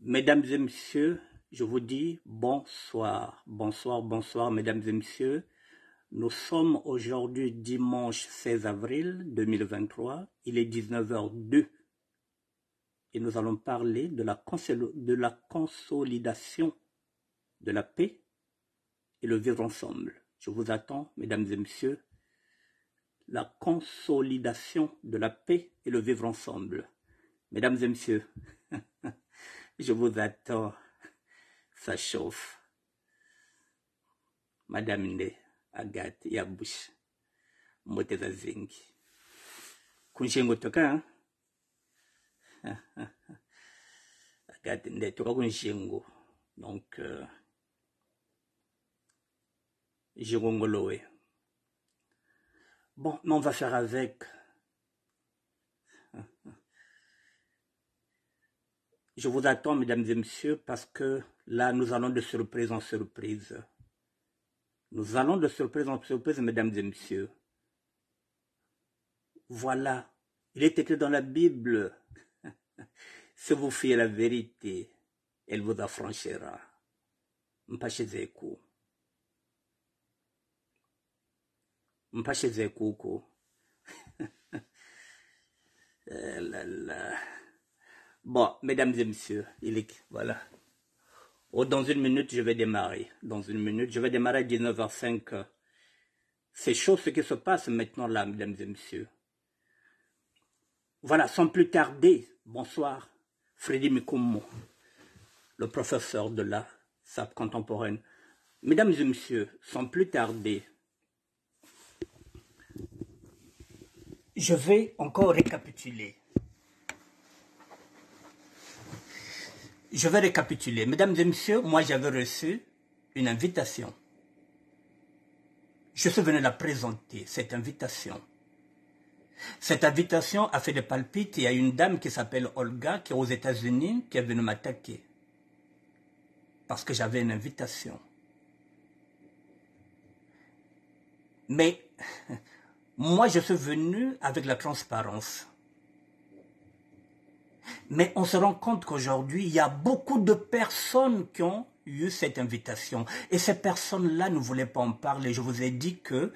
Mesdames et messieurs, je vous dis bonsoir, bonsoir, bonsoir, mesdames et messieurs. Nous sommes aujourd'hui dimanche 16 avril 2023, il est 19h02 et nous allons parler de la consolidation de la paix et le vivre ensemble. Je vous attends, mesdames et messieurs, la consolidation de la paix et le vivre ensemble. Mesdames et messieurs, je vous attends, ça chauffe. Madame Nde, Agathe, Yabush, Moteza Zengi. Kunshengo toka, Agathe Nde, toka kunshengo. Donc, Jirongolowe. Bon, mais on va faire avec. Je vous attends, mesdames et messieurs, parce que là, nous allons de surprise en surprise. Nous allons de surprise en surprise, mesdames et messieurs. Voilà, il est écrit dans la Bible. Si vous fiez la vérité, elle vous affranchira. Mpachezeku. Mpachezeku. Bon, mesdames et messieurs, voilà. Oh, dans une minute, je vais démarrer. Dans une minute, je vais démarrer à 19h05. C'est chaud ce qui se passe maintenant là, mesdames et messieurs. Voilà, sans plus tarder, bonsoir, Freddy Mikumo, le professeur de la SAP contemporaine. Mesdames et messieurs, sans plus tarder, je vais encore récapituler. Je vais récapituler. Mesdames et messieurs, moi j'avais reçu une invitation. Je suis venu la présenter, cette invitation. Cette invitation a fait des palpites. Il y a une dame qui s'appelle Olga, qui est aux États-Unis, qui est venue m'attaquer. Parce que j'avais une invitation. Mais, moi je suis venu avec la transparence. Mais on se rend compte qu'aujourd'hui, il y a beaucoup de personnes qui ont eu cette invitation. Et ces personnes-là ne voulaient pas en parler. Je vous ai dit que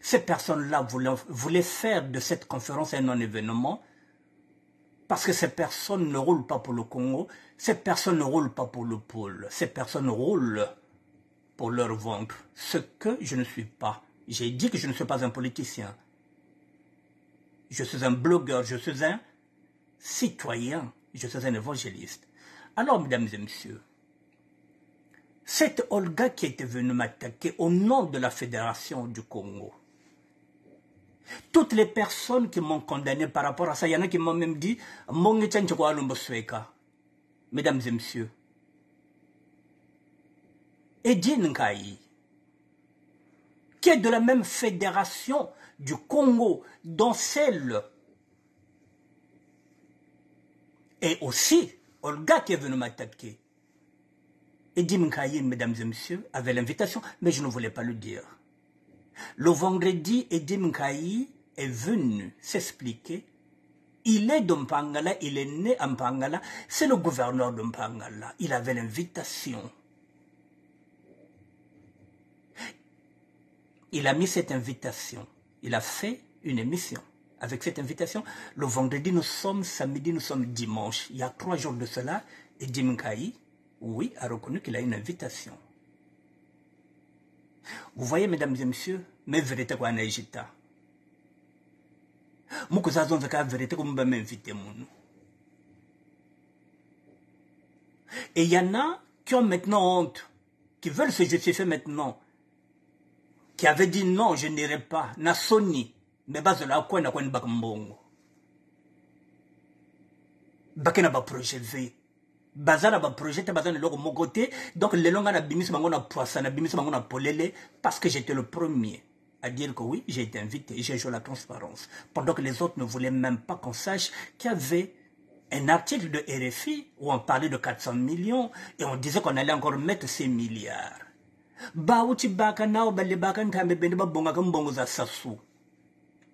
ces personnes-là voulaient faire de cette conférence un non-événement parce que ces personnes ne roulent pas pour le Congo, ces personnes ne roulent pas pour le pôle, ces personnes roulent pour leur ventre. Ce que je ne suis pas. J'ai dit que je ne suis pas un politicien. Je suis un blogueur, je suis un citoyen, je suis un évangéliste. Alors, mesdames et messieurs, cette Olga qui était venue m'attaquer au nom de la Fédération du Congo, toutes les personnes qui m'ont condamné par rapport à ça, il y en a qui m'ont même dit, mesdames et messieurs, Edine Nkayi, qui est de la même fédération du Congo, dont celle et aussi, Olga qui est venue m'attaquer. Edim Nkayi, mesdames et messieurs, avait l'invitation, mais je ne voulais pas le dire. Le vendredi, Edim Nkayi est venu s'expliquer. Il est de Mpangala, il est né à Mpangala, c'est le gouverneur de Mpangala. Il avait l'invitation. Il a mis cette invitation. Il a fait une émission. Avec cette invitation, le vendredi, nous sommes samedi, nous sommes dimanche. Il y a 3 jours de cela, Edim Nkayi, oui, a reconnu qu'il a une invitation. Vous voyez, mesdames et messieurs, mes vérités quoi en Égypte. Moi, que ça zone la vérité comme va m'inviter mon. Et il y en a qui ont maintenant honte, qui veulent se justifier maintenant, qui avaient dit non, je n'irai pas, na soni. Mais base là quoi na quoi ni bakambongo bakena ba projet V bazala ba projet te bazana loko mogote donc les longa na bimis bango na poisson na bimis bango na polele parce que j'étais le premier à dire que oui, j'ai été invité, j'ai joué la transparence pendant que les autres ne voulaient même pas qu'on sache qu'il y avait un article de RFI où on parlait de 400 millions et on disait qu'on allait encore mettre ces milliards ba uti baka nao ba le baka ntambe bende ba bonga ka mbongo za sasu.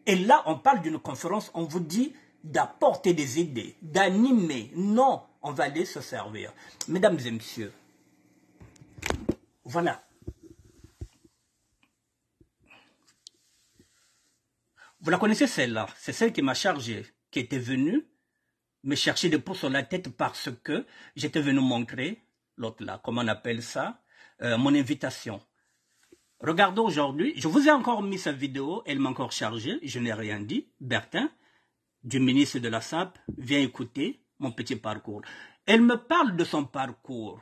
Et là, on parle d'une conférence, on vous dit d'apporter des idées, d'animer. Non, On va aller se servir. Mesdames et messieurs, voilà. Vous la connaissez celle-là, c'est celle qui m'a chargé, qui était venue me chercher des poux sur la tête parce que j'étais venu montrer, l'autre là, comment on appelle ça, mon invitation. Regardez aujourd'hui, je vous ai encore mis sa vidéo, elle m'a encore chargé, je n'ai rien dit. Bertin, du ministre de la SAP, vient écouter mon petit parcours. Elle me parle de son parcours.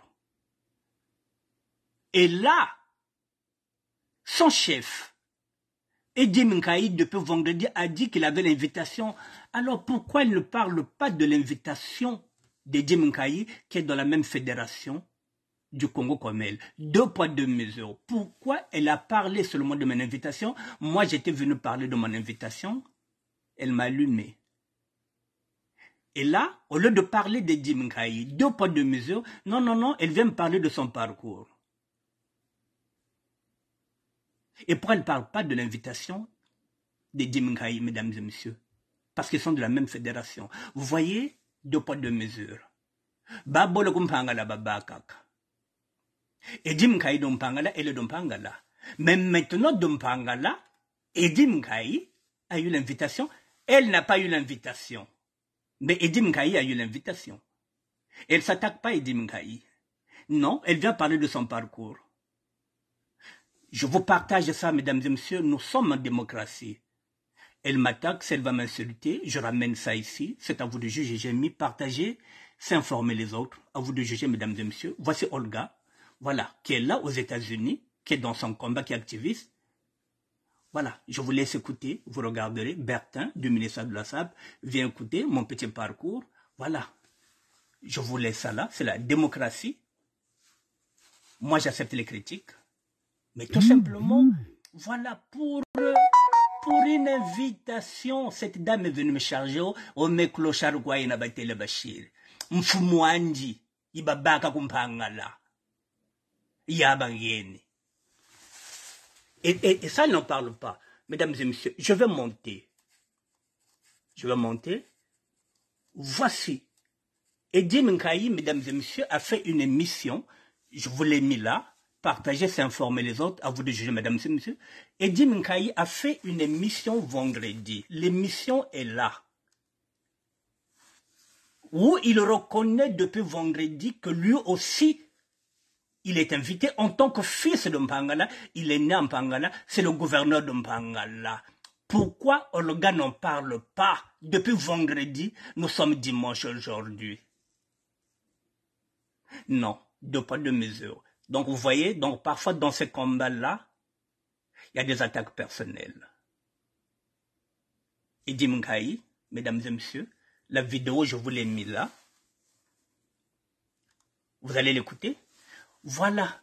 Et là, son chef, Eddie Minkaï, depuis vendredi, a dit qu'il avait l'invitation. Alors pourquoi il ne parle pas de l'invitation d'Eddie Minkaï, qui est dans la même fédération du Congo comme elle? 2 poids 2 mesures. Pourquoi elle a parlé seulement de mon invitation? Moi, j'étais venu parler de mon invitation. Elle m'a allumé. Et là, au lieu de parler d'Eddie Minkaï, 2 poids 2 mesures, non, elle vient me parler de son parcours. Et pourquoi elle ne parle pas de l'invitation d'Eddie Minkaï, mesdames et messieurs? Parce qu'ils sont de la même fédération. Vous voyez, 2 poids 2 mesures. Babolo kumpangala babakaka. Eddie Minkaï dompangala et le dompangala. Mais maintenant dompangala, Eddie Minkaï a eu l'invitation. Elle n'a pas eu l'invitation. Mais Eddie Minkaï a eu l'invitation. Elle ne s'attaque pas à Eddie Minkaï. Non, elle vient parler de son parcours. Je vous partage ça, mesdames et messieurs, nous sommes en démocratie. Elle m'attaque, si elle va m'insulter, je ramène ça ici. C'est à vous de juger, j'ai mis partager, s'informer les autres. À vous de juger, mesdames et messieurs. Voici Olga, voilà, qui est là aux États-Unis, qui est dans son combat, qui est activiste. Voilà, je vous laisse écouter, vous regarderez. Bertin, du ministère de la SAP, vient écouter mon petit parcours. Voilà, je vous laisse ça là, c'est la démocratie. Moi, j'accepte les critiques. Mais tout simplement, voilà, pour une invitation, cette dame est venue me charger au meklochar kwa ina batele bashir. Mfumwanji, ibabaka kumpangala. Yabangeni. Et ça, elle n'en parle pas. Mesdames et messieurs, je vais monter. Je vais monter. Voici. Eddie Minkaï, mesdames et messieurs, a fait une émission. Je vous l'ai mis là. Partager, s'informer les autres, à vous de juger, mesdames et messieurs. Eddie Minkaï a fait une émission vendredi. L'émission est là. Où il reconnaît depuis vendredi que lui aussi, il est invité en tant que fils de Mpangala. Il est né en Mpangala, c'est le gouverneur de Mpangala. Pourquoi Olga n'en parle pas depuis vendredi? Nous sommes dimanche aujourd'hui. Non, 2 poids 2 mesures. Donc vous voyez, donc parfois dans ces combats-là, il y a des attaques personnelles. Eddie Minkaï, mesdames et messieurs, la vidéo, je vous l'ai mis là. Vous allez l'écouter. Voilà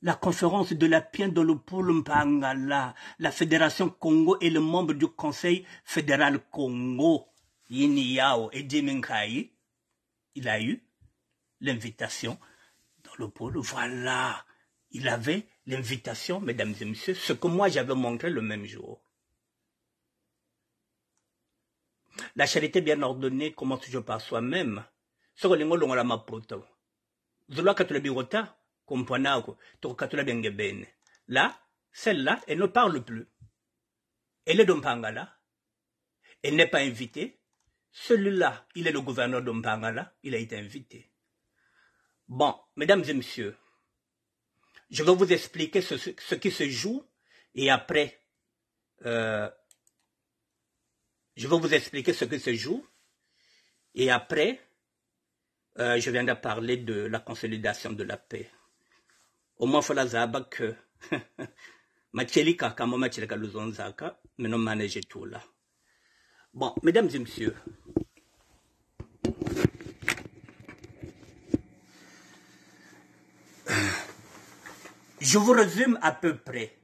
la conférence de la Piendolopoul Mpangala, la Fédération Congo et le membre du Conseil fédéral Congo, Yini Yao, Eddie Minkaï. Il a eu l'invitation dans le pôle. Voilà, il avait l'invitation, mesdames et messieurs, ce que moi j'avais montré le même jour. La charité bien ordonnée commence toujours par soi-même. Ce que l'on a ma poto. Là, celle-là, elle ne parle plus. Elle est d'Ompangala. Elle n'est pas invitée. Celui-là, il est le gouverneur d'Ompangala. Il a été invité. Bon, mesdames et messieurs, je vais vous expliquer ce qui se joue et après, je vais vous expliquer ce qui se joue et après, je viendrai parler de la consolidation de la paix. Au moins, il faut la zaba que Machelika, comme Machelika Luzonzaka, mais non manager tout là. Bon, mesdames et messieurs, je vous résume à peu près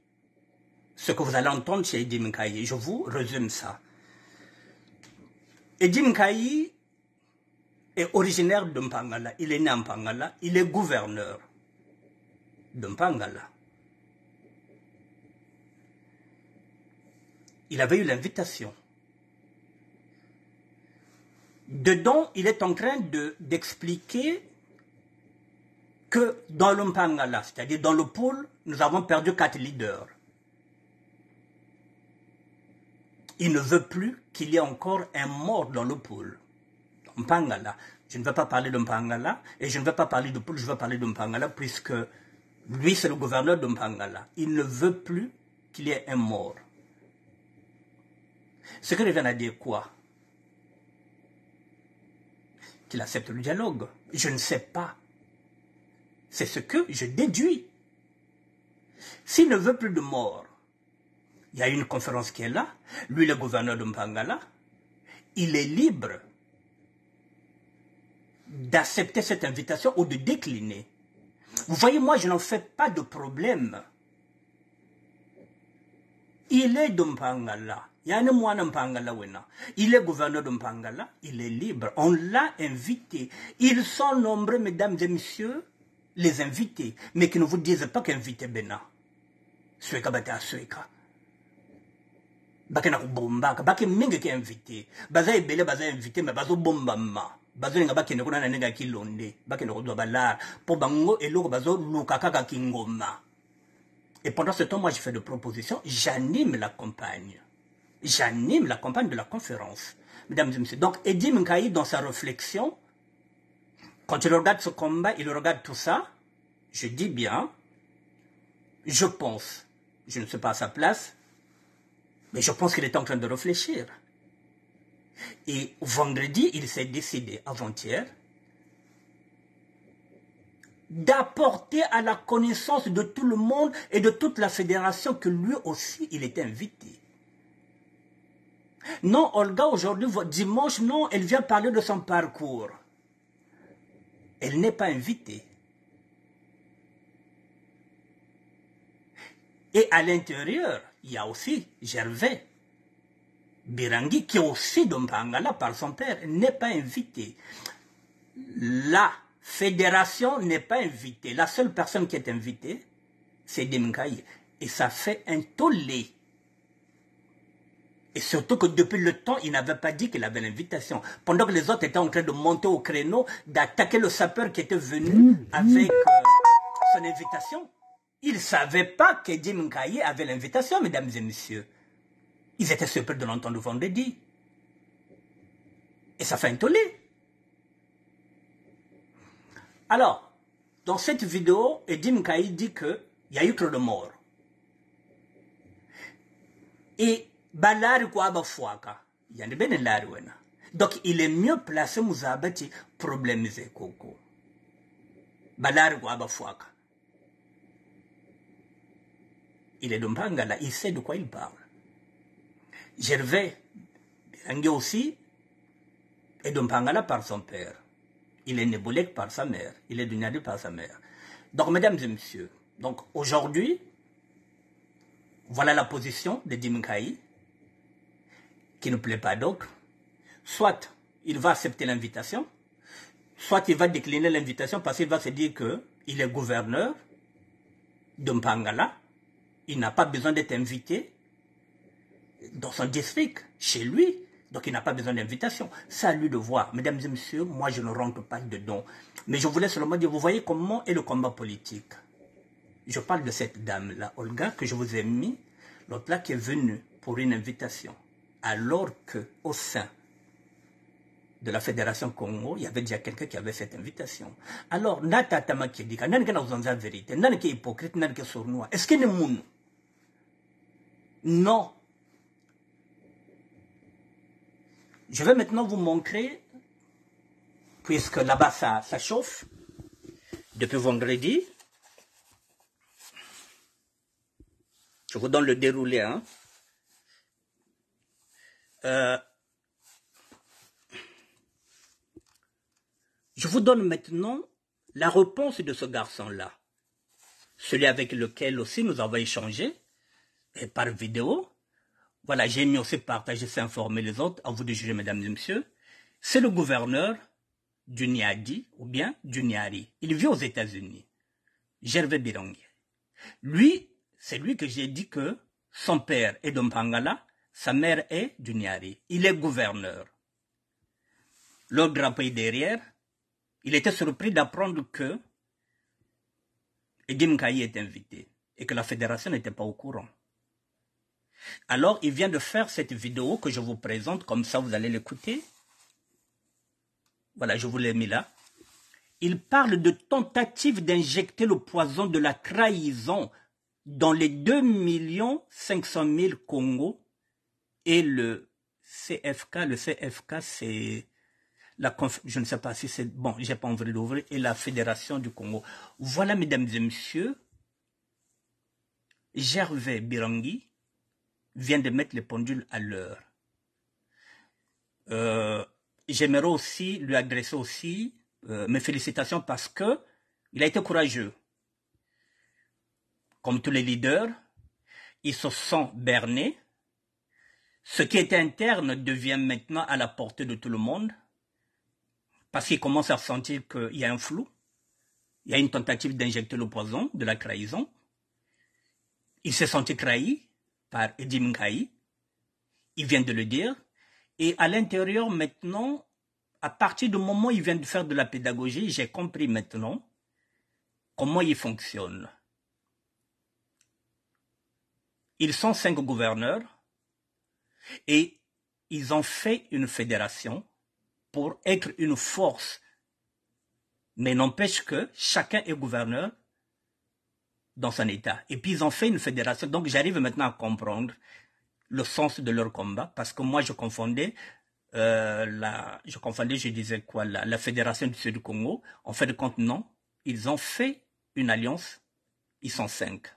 ce que vous allez entendre chez Eddie Minkaï. Je vous résume ça. Eddie Minkaï est originaire de Mpangala. Il est né en Mpangala. Il est gouverneur de Mpangala. Il avait eu l'invitation. Dedans, il est en train d'expliquer que dans le Mpangala, c'est-à-dire dans le pôle, nous avons perdu 4 leaders. Il ne veut plus qu'il y ait encore un mort dans le pôle. Mpangala. Je ne vais pas parler de Mpangala et je ne vais pas parler de pôle, je vais parler de Mpangala puisque lui, c'est le gouverneur de Mpangala. Il ne veut plus qu'il y ait un mort. Ce que revient à dire quoi? Qu'il accepte le dialogue. Je ne sais pas. C'est ce que je déduis. S'il ne veut plus de mort, il y a une conférence qui est là. Lui, le gouverneur de Mpangala, il est libre d'accepter cette invitation ou de décliner. Vous voyez, moi, je n'en fais pas de problème. Il est de Mpangala. Il est gouverneur de Mpangala. Il est libre. On l'a invité. Ils sont nombreux, mesdames et messieurs, les invités. Mais qui ne vous disent pas qu'invité Bena. Sueka bata sueka. Bakena bomba. Baki mingi ki invité. Baza ebele baza invité, mais bazo bomba ma. Bazo nga bakene kuna na nenga kilonde. Bakene ko do balar. Po bango eloko bazo lukaka kingoma. Et pendant ce temps, moi, je fais des propositions, j'anime la campagne. J'anime la campagne de la conférence. Mesdames et messieurs. Donc, Eddie Mkaï, dans sa réflexion, quand il regarde ce combat, il regarde tout ça, je dis bien, je pense, je ne suis pas à sa place, mais je pense qu'il est en train de réfléchir. Et vendredi, il s'est décidé, avant-hier, d'apporter à la connaissance de tout le monde et de toute la fédération que lui aussi, il était invité. Non, Olga, aujourd'hui, dimanche, non, elle vient parler de son parcours. Elle n'est pas invitée. Et à l'intérieur, il y a aussi Gervais Birangui, qui est aussi de Mpangala par son père, n'est pas invité. La fédération n'est pas invitée. La seule personne qui est invitée, c'est Demkaï. Et ça fait un tollé. Et surtout que depuis le temps, il n'avait pas dit qu'il avait l'invitation. Pendant que les autres étaient en train de monter au créneau, d'attaquer le sapeur qui était venu avec son invitation. Ils ne savaient pas qu'Eddie Mkaye avait l'invitation, mesdames et messieurs. Ils étaient surpris de l'entendre vendredi. Et ça fait un tollé. Alors, dans cette vidéo, Eddie Mkaye dit qu'il y a eu trop de morts. Et balari kwa bafwaka. Yani bene lari wena. Donc il est mieux placé Mouzabati problemiser koko. Balari kwa bafwaka. Il est de Mpangala, il sait de quoi il parle. Gervais Birangui aussi est de Mpangala par son père. Il est Nébolek par sa mère. Il est de Nyadi par sa mère. Donc mesdames et messieurs, donc aujourd'hui, voilà la position de Dimkaï, qui ne plaît pas d'autres. Soit il va accepter l'invitation, soit il va décliner l'invitation parce qu'il va se dire qu'il est gouverneur de Mpangala, il n'a pas besoin d'être invité dans son district, chez lui, donc il n'a pas besoin d'invitation. C'est à lui de voir. Mesdames et messieurs, moi je ne rentre pas dedans. Mais je voulais seulement dire, vous voyez comment est le combat politique. Je parle de cette dame-là, Olga, que je vous ai mis, l'autre là qui est venue pour une invitation. Alors qu'au sein de la Fédération Congo, il y avait déjà quelqu'un qui avait cette invitation. Alors, Nata Tamaki dit, nan ke na uzanza vérité, nan ke hypocrite, nan ke sournois. Est-ce qu'il est moun? Non. Je vais maintenant vous montrer, puisque là-bas ça chauffe, depuis vendredi. Je vous donne le déroulé. Hein. Je vous donne maintenant la réponse de ce garçon-là. Celui avec lequel aussi nous avons échangé, et par vidéo. Voilà, j'ai mis aussi partager, s'informer les autres, à vous de juger, mesdames et messieurs. C'est le gouverneur du Niadi, ou bien du Niari. Il vit aux États-Unis. Gervais Birangui. Lui, c'est lui que j'ai dit que son père est de Mpangala, sa mère est du Niari. Il est gouverneur. leur drapeau est derrière, il était surpris d'apprendre que Edim Kayi est invité et que la fédération n'était pas au courant. Alors, il vient de faire cette vidéo que je vous présente, comme ça vous allez l'écouter. Voilà, je vous l'ai mis là. Il parle de tentative d'injecter le poison de la trahison dans les 2 500 000 Congo et le CFK. Le CFK, c'est je ne sais pas si c'est... Bon, j'ai pas envie d'ouvrir. Et la Fédération du Congo. Voilà, mesdames et messieurs, Gervais Birangui vient de mettre les pendules à l'heure. J'aimerais aussi lui adresser aussi mes félicitations parce que il a été courageux. Comme tous les leaders, ils se sont bernés. Ce qui était interne devient maintenant à la portée de tout le monde parce qu'il commence à ressentir qu'il y a un flou. Il y a une tentative d'injecter le poison de la trahison. Il s'est senti trahi par Edim Kayi. Il vient de le dire. Et à l'intérieur maintenant, à partir du moment où il vient de faire de la pédagogie, j'ai compris maintenant comment il fonctionne. Ils sont 5 gouverneurs et ils ont fait une fédération pour être une force. Mais n'empêche que chacun est gouverneur dans son état. Et puis ils ont fait une fédération. Donc j'arrive maintenant à comprendre le sens de leur combat parce que moi je confondais, je disais quoi, la fédération du Sud du Congo. En fait de compte, non. Ils ont fait une alliance. Ils sont 5.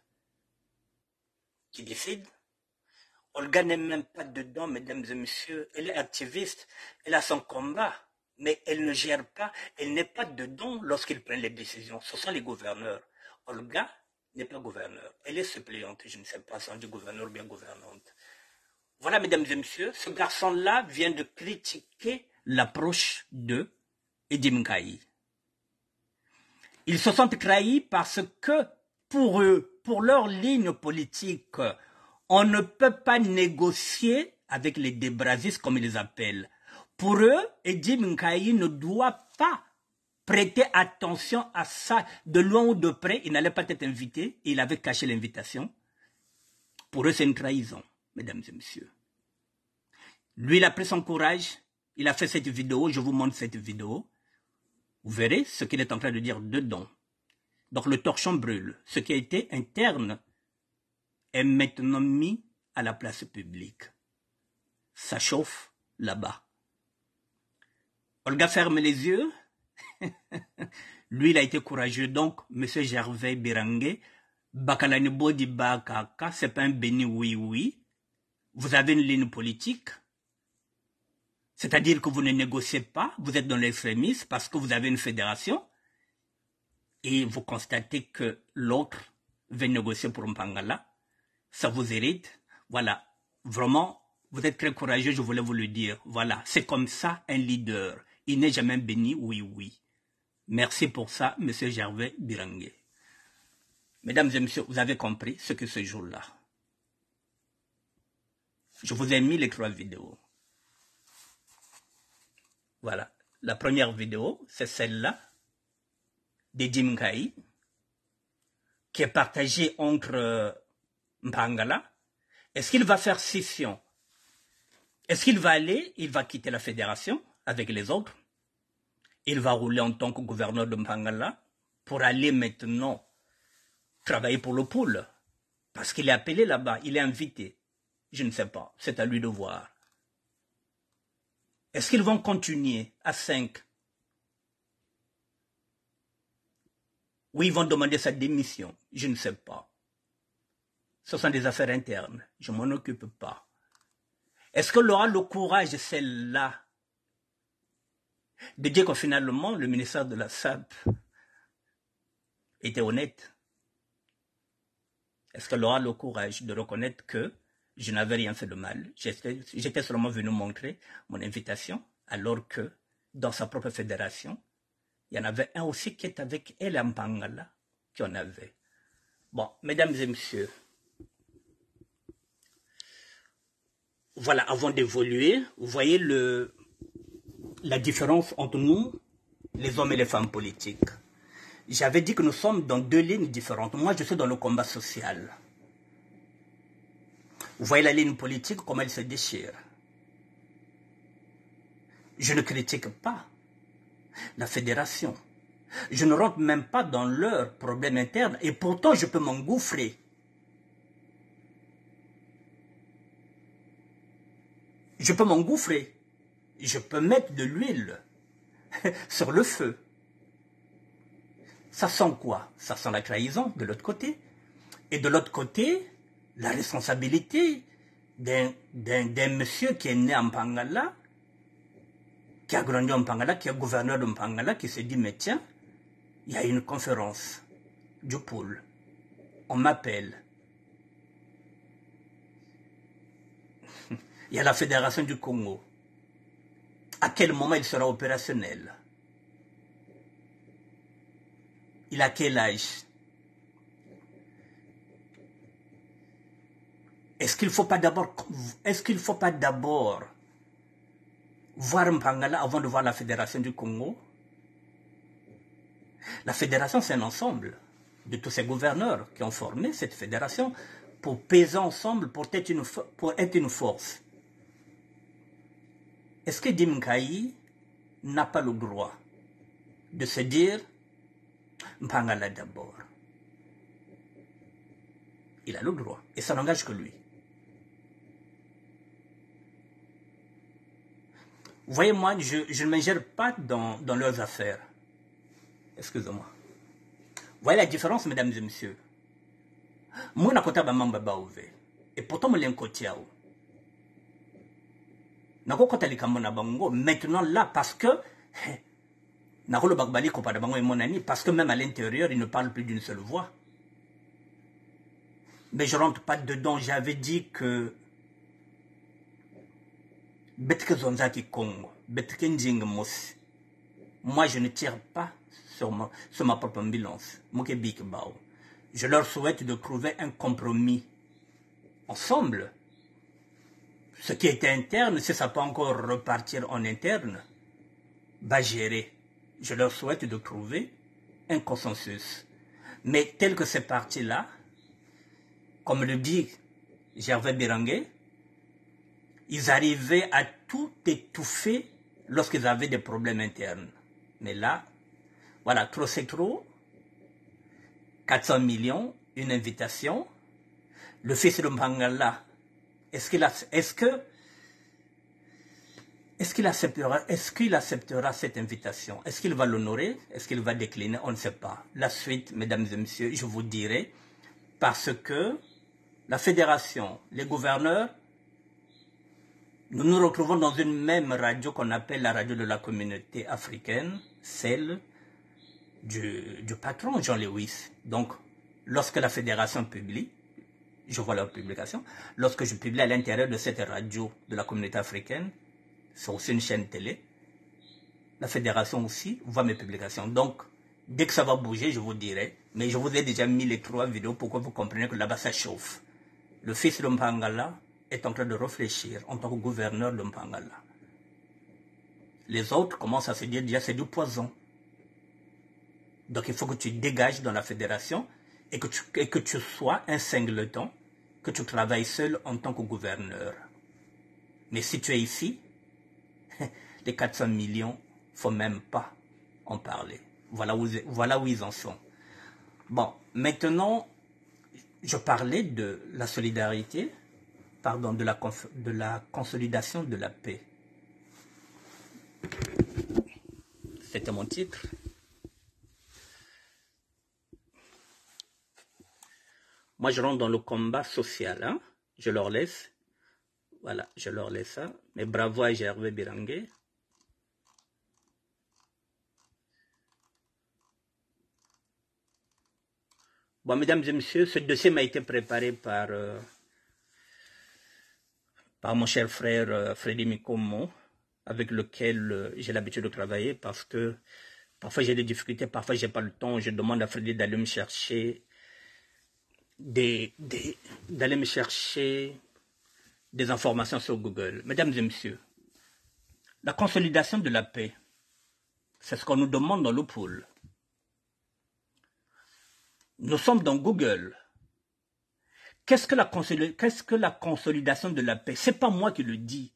Qui décident. Olga n'est même pas dedans, mesdames et messieurs. Elle est activiste. Elle a son combat. Mais elle ne gère pas. Elle n'est pas dedans lorsqu'ils prennent les décisions. Ce sont les gouverneurs. Olga n'est pas gouverneur. Elle est suppléante. Je ne sais pas si on dit gouverneur ou bien gouvernante. Voilà, mesdames et messieurs. Ce garçon-là vient de critiquer l'approche de Edim Kayi. Ils se sont trahis parce que, pour eux, pour leur ligne politique, on ne peut pas négocier avec les débrasistes, comme ils les appellent. Pour eux, Edim Kayi ne doit pas prêter attention à ça. De loin ou de près, il n'allait pas être invité. Il avait caché l'invitation. Pour eux, c'est une trahison, mesdames et messieurs. Lui, il a pris son courage. Il a fait cette vidéo. Je vous montre cette vidéo. Vous verrez ce qu'il est en train de dire dedans. Donc le torchon brûle. Ce qui a été interne est maintenant mis à la place publique. Ça chauffe là-bas. Olga ferme les yeux. Lui, il a été courageux. Donc, M. Gervais Birangui, Bakalani Bodi Bakaka, c'est pas un béni oui. Vous avez une ligne politique. C'est-à-dire que vous ne négociez pas. Vous êtes dans l'extrémisme parce que vous avez une fédération. Et vous constatez que l'autre veut négocier pour Mpangala, ça vous hérite. Voilà, vraiment, vous êtes très courageux, je voulais vous le dire. Voilà, c'est comme ça un leader. Il n'est jamais béni, oui. Merci pour ça, M. Gervais Birangui. Mesdames et messieurs, vous avez compris ce que ce jour-là. Je vous ai mis les 3 vidéos. Voilà, la première vidéo, c'est celle-là. d'Edim Kayi, qui est partagé entre Mpangala. Est-ce qu'il va faire scission? Est-ce qu'il va aller, il va quitter la fédération avec les autres? Il va rouler en tant que gouverneur de Mpangala pour aller maintenant travailler pour le pôle. Parce qu'il est appelé là-bas, il est invité. Je ne sais pas, c'est à lui de voir. Est-ce qu'ils vont continuer à 5? Ou ils vont demander sa démission? Je ne sais pas. Ce sont des affaires internes. Je ne m'en occupe pas. Est-ce qu'il aura le courage, celle-là, de dire que finalement, le ministère de la SAP était honnête? Est-ce qu'elle aura le courage de reconnaître que je n'avais rien fait de mal? J'étais seulement venu montrer mon invitation, alors que dans sa propre fédération, il y en avait un aussi qui était avec elle en Mpangala, qui en avait. Bon, mesdames et messieurs, voilà, avant d'évoluer, vous voyez la différence entre nous, les hommes et les femmes politiques. J'avais dit que nous sommes dans deux lignes différentes. Moi, je suis dans le combat social. Vous voyez la ligne politique, comment elle se déchire. Je ne critique pas la fédération. Je ne rentre même pas dans leurs problèmes internes et pourtant je peux m'engouffrer. Je peux m'engouffrer. Je peux mettre de l'huile sur le feu. Ça sent quoi? Ça sent la trahison de l'autre côté. Et de l'autre côté, la responsabilité d'un monsieur qui est né en Pangala, qui a grandi en Pangala, qui est gouverneur de Pangala, qui se dit, mais tiens, il y a une conférence du pôle. On m'appelle. Il y a la Fédération du Congo. À quel moment il sera opérationnel? Il a quel âge? Est-ce qu'il ne faut pas d'abord voir Mpangala avant de voir la Fédération du Congo? La fédération, c'est un ensemble de tous ces gouverneurs qui ont formé cette fédération pour peser ensemble, pour être une force. Est-ce que Dimkaï n'a pas le droit de se dire Mpangala d'abord? Il a le droit, et ça n'engage que lui. Vous voyez, moi, je ne m'ingère pas dans leurs affaires. Excusez-moi. Vous voyez la différence, mesdames et messieurs? Moi, je suis un et pourtant, je suis un côté. Maintenant, là, parce que parce que même à l'intérieur, il ne parle plus d'une seule voix. Mais je ne rentre pas dedans. J'avais dit que moi, je ne tire pas sur ma propre ambulance. Je leur souhaite de trouver un compromis ensemble. Ce qui était interne, si ça peut encore repartir en interne, va gérer. Je leur souhaite de trouver un consensus. Mais tel que c'est parti là, comme le dit Gervais Birangué, ils arrivaient à tout étouffer lorsqu'ils avaient des problèmes internes. Mais là, voilà, trop c'est trop. 400 millions, une invitation. Le fils de Mpangala, est-ce qu'il acceptera cette invitation? Est-ce qu'il va l'honorer? Est-ce qu'il va décliner? On ne sait pas. La suite, mesdames et messieurs, je vous dirai, parce que la fédération, les gouverneurs, nous nous retrouvons dans une même radio qu'on appelle la radio de la communauté africaine, celle du patron Jean Lewis. Donc, lorsque la fédération publie, je vois leur publication, lorsque je publie à l'intérieur de cette radio de la communauté africaine, c'est aussi une chaîne télé, la fédération aussi voit mes publications. Donc, dès que ça va bouger, je vous dirai, mais je vous ai déjà mis les 3 vidéos pour que vous compreniez que là-bas ça chauffe. Le fils de Mpangala est en train de réfléchir en tant que gouverneur de Mpangala. Les autres commencent à se dire déjà c'est du poison. Donc il faut que tu dégages dans la fédération et que tu sois un singleton, que tu travailles seul en tant que gouverneur. Mais si tu es ici, les 400 millions, il ne faut même pas en parler. Voilà où ils en sont. Bon, maintenant, je parlais de la solidarité, pardon, de la consolidation de la paix. C'était mon titre. Moi, je rentre dans le combat social. Hein? Je leur laisse. Voilà, je leur laisse ça. Mais bravo à Gervais Birangué. Bon, mesdames et messieurs, ce dossier m'a été préparé par mon cher frère Freddy Mikomo, avec lequel j'ai l'habitude de travailler parce que parfois j'ai des difficultés, parfois j'ai pas le temps. Je demande à Freddy d'aller me chercher des informations sur Google. Mesdames et messieurs, La consolidation de la paix, c'est ce qu'on nous demande dans le pool. Nous sommes dans Google. Qu'est-ce que la consolidation de la paix? Ce n'est pas moi qui le dis.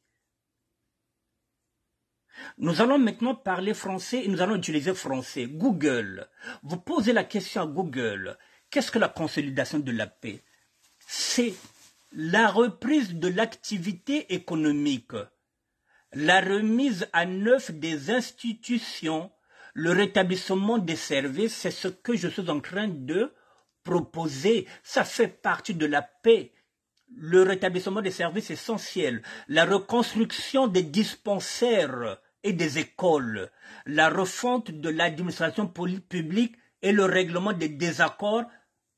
Nous allons maintenant parler français et nous allons utiliser français. Google. Vous posez la question à Google. Qu'est-ce que la consolidation de la paix? C'est la reprise de l'activité économique, la remise à neuf des institutions, le rétablissement des services. C'est ce que je suis en train de proposer. Ça fait partie de la paix. Le rétablissement des services essentiels, la reconstruction des dispensaires et des écoles, la refonte de l'administration publique et le règlement des désaccords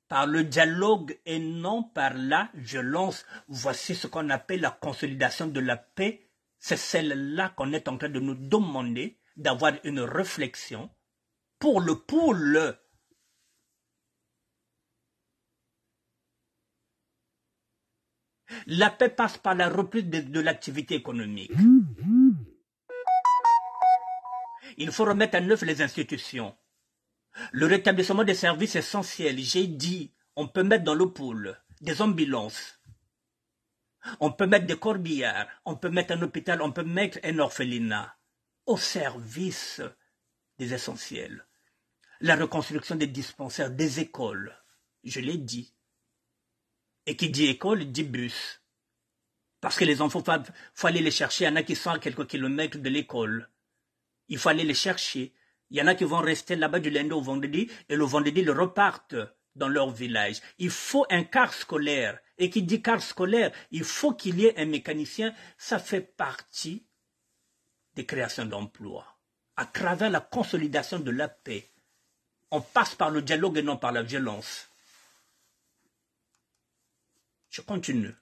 par le dialogue et non par la violence. Voici ce qu'on appelle la consolidation de la paix. C'est celle-là qu'on est en train de nous demander d'avoir une réflexion pour le pool. La paix passe par la reprise de l'activité économique. Il faut remettre à neuf les institutions. Le rétablissement des services essentiels. J'ai dit, on peut mettre dans le pool des ambulances. On peut mettre des corbillards. On peut mettre un hôpital. On peut mettre un orphelinat au service des essentiels. La reconstruction des dispensaires, des écoles. Je l'ai dit. Et qui dit école, dit bus. Parce que les enfants, il faut aller les chercher. Il y en a qui sont à quelques kilomètres de l'école. Il faut aller les chercher. Il y en a qui vont rester là-bas du lundi au vendredi et le vendredi, ils repartent dans leur village. Il faut un car scolaire. Et qui dit car scolaire, il faut qu'il y ait un mécanicien. Ça fait partie des créations d'emplois. À travers la consolidation de la paix, on passe par le dialogue et non par la violence. Je continue.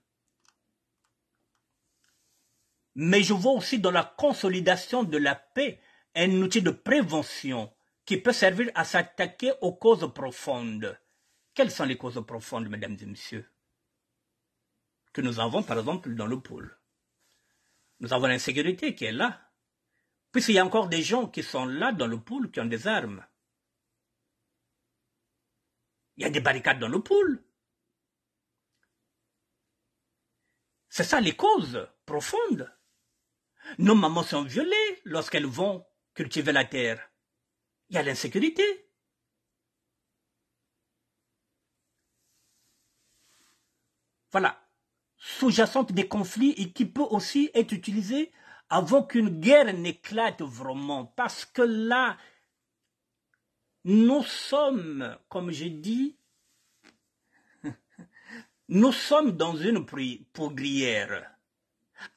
Mais je vois aussi dans la consolidation de la paix un outil de prévention qui peut servir à s'attaquer aux causes profondes. Quelles sont les causes profondes, mesdames et messieurs, que nous avons par exemple dans le pôle? Nous avons l'insécurité qui est là. Puisqu'il y a encore des gens qui sont là dans le pôle qui ont des armes. Il y a des barricades dans le pôle. C'est ça les causes profondes. Nos mamans sont violées lorsqu'elles vont cultiver la terre. Il y a l'insécurité. Voilà. Sous-jacente des conflits et qui peut aussi être utilisée avant qu'une guerre n'éclate vraiment. Parce que là, nous sommes, comme j'ai dit, nous sommes dans une poudrière.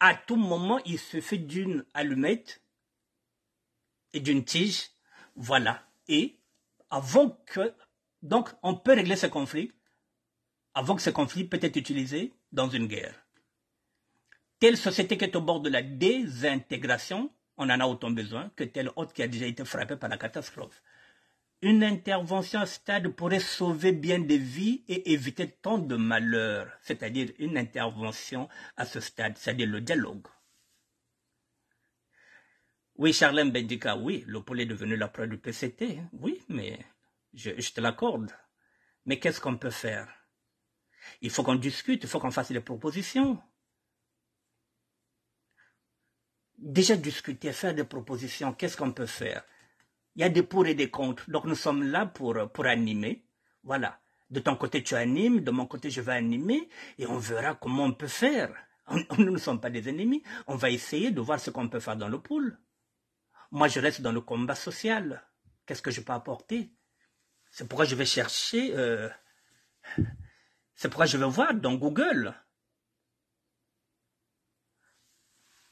À tout moment, il suffit d'une allumette et d'une tige. Voilà. Et avant que... Donc, on peut régler ce conflit avant que ce conflit peut être utilisé dans une guerre. Telle société qui est au bord de la désintégration, on en a autant besoin que telle autre qui a déjà été frappée par la catastrophe. Une intervention à ce stade pourrait sauver bien des vies et éviter tant de malheurs, c'est-à-dire une intervention à ce stade, c'est-à-dire le dialogue. Oui, Charlène Bendika, oui, le pôle est devenu la proie du PCT, oui, mais je te l'accorde. Mais qu'est-ce qu'on peut faire? Il faut qu'on discute, il faut qu'on fasse des propositions. Déjà discuter, faire des propositions, qu'est-ce qu'on peut faire? Il y a des pour et des contre. Donc nous sommes là pour animer. Voilà. De ton côté, tu animes. De mon côté, je vais animer. Et on verra comment on peut faire. Nous ne sommes pas des ennemis. On va essayer de voir ce qu'on peut faire dans le pool. Moi, je reste dans le combat social. Qu'est-ce que je peux apporter? C'est pourquoi je vais chercher... C'est pourquoi je vais voir dans Google.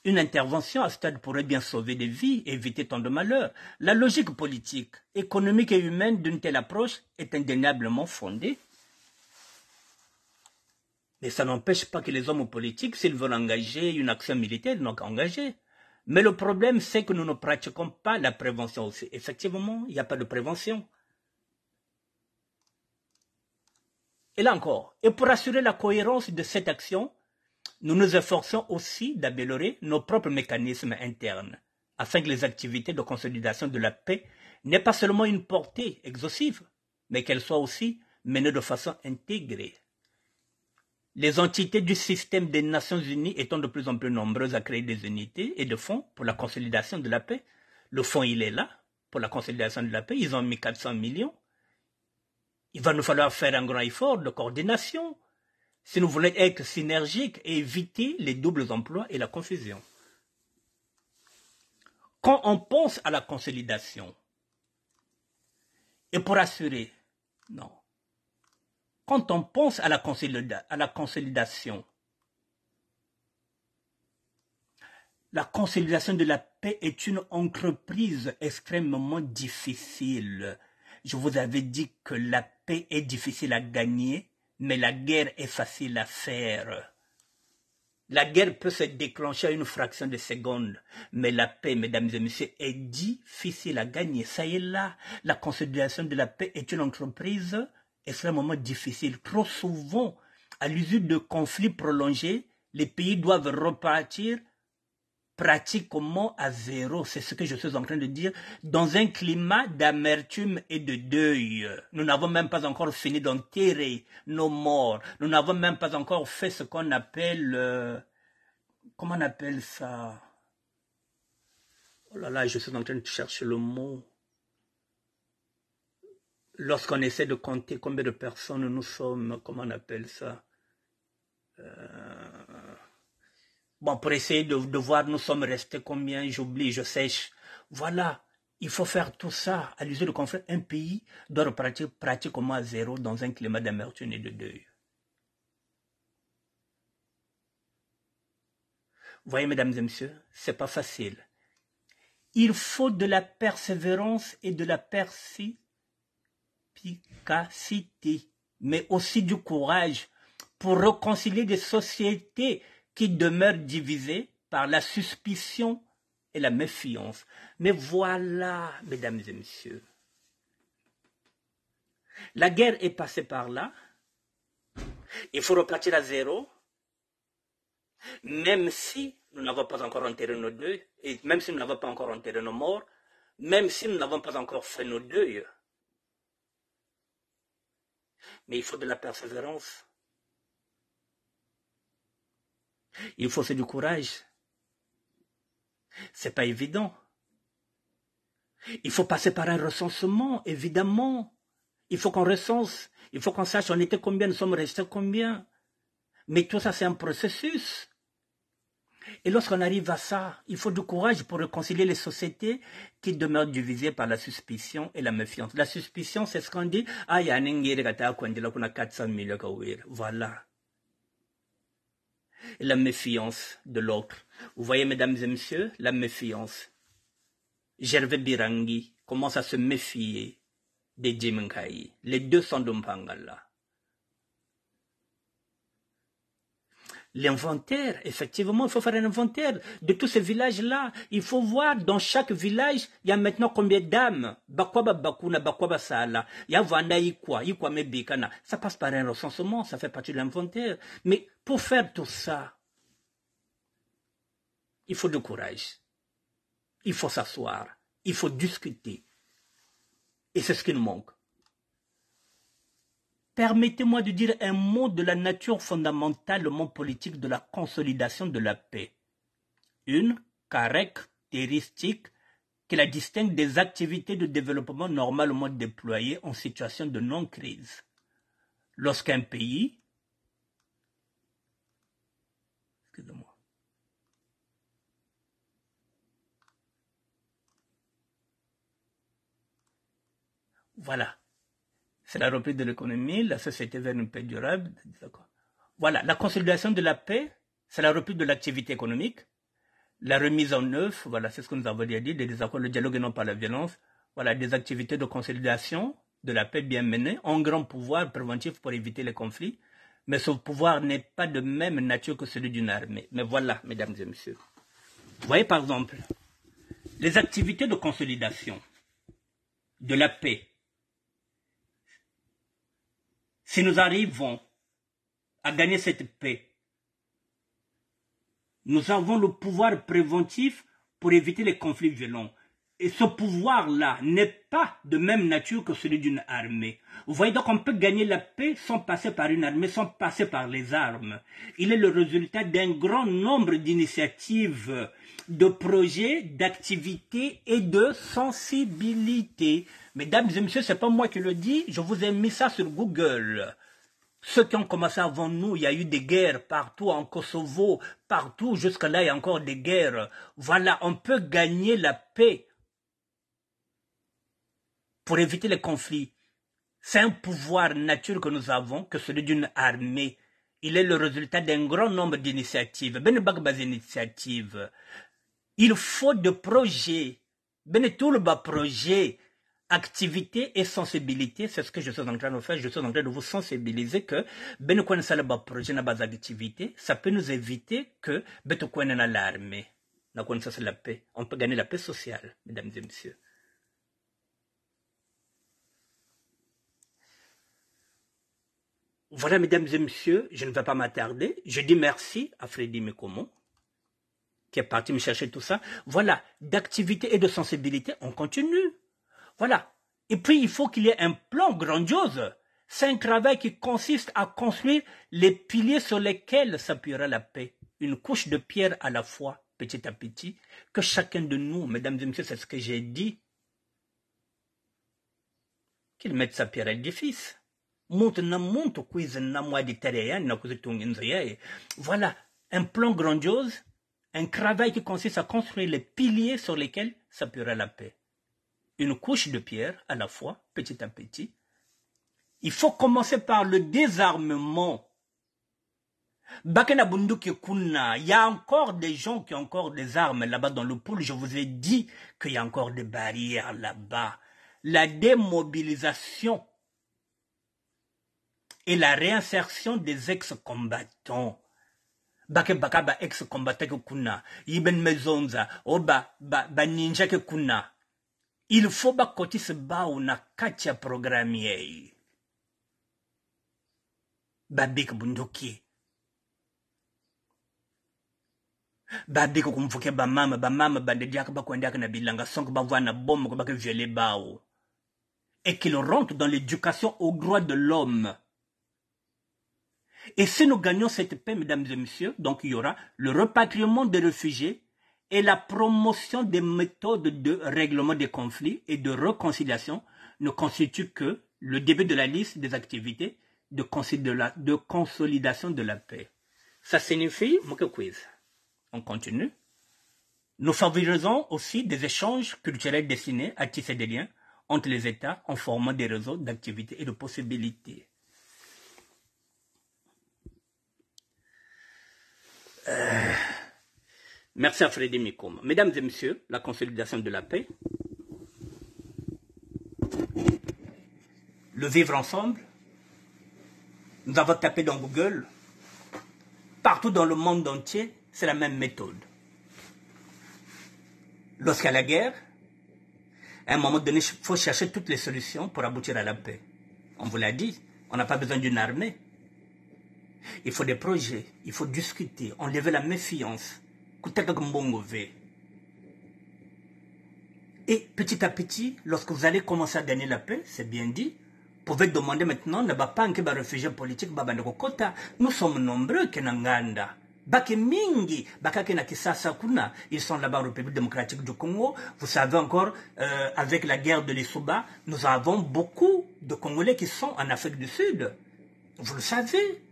Une intervention à ce stade pourrait bien sauver des vies et éviter tant de malheurs. La logique politique, économique et humaine d'une telle approche est indéniablement fondée. Mais ça n'empêche pas que les hommes politiques, s'ils veulent engager une action militaire, n'ont qu'à engager. Mais le problème, c'est que nous ne pratiquons pas la prévention aussi. Effectivement, il n'y a pas de prévention. Et là encore, et pour assurer la cohérence de cette action, nous nous efforçons aussi d'améliorer nos propres mécanismes internes. afin que les activités de consolidation de la paix n'aient pas seulement une portée exhaustive, mais qu'elles soient aussi menées de façon intégrée. Les entités du système des Nations Unies étant de plus en plus nombreuses à créer des unités et des fonds pour la consolidation de la paix. Le fonds, il est là pour la consolidation de la paix. Ils ont mis 400 millions. Il va nous falloir faire un grand effort de coordination si nous voulons être synergiques et éviter les doubles emplois et la confusion. Quand on pense à la consolidation, et pour assurer, non, quand on pense à la consolidation de la paix est une entreprise extrêmement difficile. Je vous avais dit que la paix est difficile à gagner, mais la guerre est facile à faire. La guerre peut se déclencher à une fraction de seconde, mais la paix, mesdames et messieurs, est difficile à gagner. Ça y est là, la consolidation de la paix est une entreprise extrêmement difficile. Trop souvent, à l'usure de conflits prolongés, les pays doivent repartir pratiquement à zéro. C'est ce que je suis en train de dire. Dans un climat d'amertume et de deuil. Nous n'avons même pas encore fini d'enterrer nos morts. Nous n'avons même pas encore fait ce qu'on appelle... comment on appelle ça? Oh là là, je suis en train de chercher le mot. Lorsqu'on essaie de compter combien de personnes nous sommes, comment on appelle ça? Bon, pour essayer de voir nous sommes restés combien, j'oublie, je sèche. Voilà, il faut faire tout ça. À l'usure de conflit, un pays doit repartir pratiquement à zéro dans un climat d'amertume et de deuil. Vous voyez, mesdames et messieurs, c'est pas facile. Il faut de la persévérance et de la perspicacité, mais aussi du courage pour réconcilier des sociétés qui demeurent divisées par la suspicion et la méfiance. Mais voilà, mesdames et messieurs, la guerre est passée par là. Il faut repartir à zéro, même si nous n'avons pas encore enterré nos deuils, et même si nous n'avons pas encore enterré nos morts, même si nous n'avons pas encore fait nos deuils. Mais il faut de la persévérance. Il faut aussi du courage. C'est pas évident. Il faut passer par un recensement, évidemment. Il faut qu'on recense. Il faut qu'on sache on était combien, nous sommes restés combien. Mais tout ça, c'est un processus. Et lorsqu'on arrive à ça, il faut du courage pour réconcilier les sociétés qui demeurent divisées par la suspicion et la méfiance. La suspicion, c'est ce qu'on dit. Ah, il y a un 400 millions. Voilà. Et la méfiance de l'autre. Vous voyez, mesdames et messieurs, la méfiance. Gervais Birangi commence à se méfier des Djimenkai. Les deux sont d'Umpangala. L'inventaire, effectivement, il faut faire un inventaire de tous ces villages-là. Il faut voir dans chaque village, il y a maintenant combien d'âmes. Bakwaba Bakuna, Bakwaba Sala. Il y a Vanda Ikwa Mebikana. Ça passe par un recensement, ça fait partie de l'inventaire. Mais pour faire tout ça, il faut du courage. Il faut s'asseoir. Il faut discuter. Et c'est ce qui nous manque. Permettez-moi de dire un mot de la nature fondamentalement politique de la consolidation de la paix. Une caractéristique qui la distingue des activités de développement normalement déployées en situation de non-crise. Lorsqu'un pays... Excusez-moi. Voilà. C'est la reprise de l'économie, la société vers une paix durable. Voilà, la consolidation de la paix, c'est la reprise de l'activité économique, la remise en œuvre, voilà, c'est ce que nous avons dit, des désaccords, le dialogue et non pas la violence, voilà, des activités de consolidation de la paix bien menées, un grand pouvoir préventif pour éviter les conflits, mais ce pouvoir n'est pas de même nature que celui d'une armée. Mais voilà, mesdames et messieurs. Vous voyez par exemple, les activités de consolidation de la paix. Si nous arrivons à gagner cette paix, nous avons le pouvoir préventif pour éviter les conflits violents. Et ce pouvoir-là n'est pas de même nature que celui d'une armée. Vous voyez, donc on peut gagner la paix sans passer par une armée, sans passer par les armes. Il est le résultat d'un grand nombre d'initiatives, de projets, d'activités et de sensibilité. Mesdames et messieurs, c'est pas moi qui le dis, je vous ai mis ça sur Google. Ceux qui ont commencé avant nous, il y a eu des guerres partout en Kosovo, partout, jusque là il y a encore des guerres. Voilà, on peut gagner la paix pour éviter les conflits. C'est un pouvoir naturel que nous avons, que celui d'une armée. Il est le résultat d'un grand nombre d'initiatives. Il faut des projets. Tout le projet, activité et sensibilité, c'est ce que je suis en train de faire. Je suis en train de vous sensibiliser que le projet n'a pas d'activité, ça peut nous éviter que l'armée. La paix. On peut gagner la paix sociale, mesdames et messieurs. Voilà, mesdames et messieurs, je ne vais pas m'attarder. Je dis merci à Freddy Mekomo, qui est parti me chercher tout ça. Voilà, d'activité et de sensibilité, on continue. Voilà. Et puis, il faut qu'il y ait un plan grandiose. C'est un travail qui consiste à construire les piliers sur lesquels s'appuiera la paix. Une couche de pierre à la fois, petit à petit, que chacun de nous, mesdames et messieurs, c'est ce que j'ai dit, qu'il mette sa pierre à l'édifice. Voilà, un plan grandiose, un travail qui consiste à construire les piliers sur lesquels s'appuiera la paix. Une couche de pierre à la fois, petit à petit. Il faut commencer par le désarmement. Il y a encore des gens qui ont encore des armes là-bas dans le pool. Je vous ai dit qu'il y a encore des barrières là-bas. La démobilisation et la réinsertion des ex-combattants. Baka ex-combattants que kuna, Iben Mezonza, ba ninja que kuna. Il faut ba koti se ba una katia programmier. Babik bunduki. Babik kumfuke ba mama bandediaka ba kwendaka na bilanga sonk ba vana bombe ko ba que violer bao. Et qu'il rentre dans l'éducation aux droits de l'homme. Et si nous gagnons cette paix, mesdames et messieurs, donc il y aura le repatriement des réfugiés et la promotion des méthodes de règlement des conflits et de réconciliation ne constituent que le début de la liste des activités de consolidation de la paix. Ça signifie, quiz. On continue. Nous favorisons aussi des échanges culturels destinés à tisser des liens entre les États en formant des réseaux d'activités et de possibilités. Merci à Freddy Mikoma. Mesdames et messieurs, la consolidation de la paix, le vivre ensemble, nous avons tapé dans Google, partout dans le monde entier, c'est la même méthode. Lorsqu'il y a la guerre, à un moment donné, il faut chercher toutes les solutions pour aboutir à la paix. On vous l'a dit, on n'a pas besoin d'une armée. Il faut des projets, il faut discuter, enlever la méfiance. Et petit à petit, lorsque vous allez commencer à gagner la paix, c'est bien dit, vous pouvez demander maintenant, ne va pas un réfugié politique, nous sommes nombreux qui n'enganda. Mingi, ils sont là-bas en République démocratique du Congo. Vous savez encore, avec la guerre de l'Issouba, nous avons beaucoup de Congolais qui sont en Afrique du Sud. Vous le savez.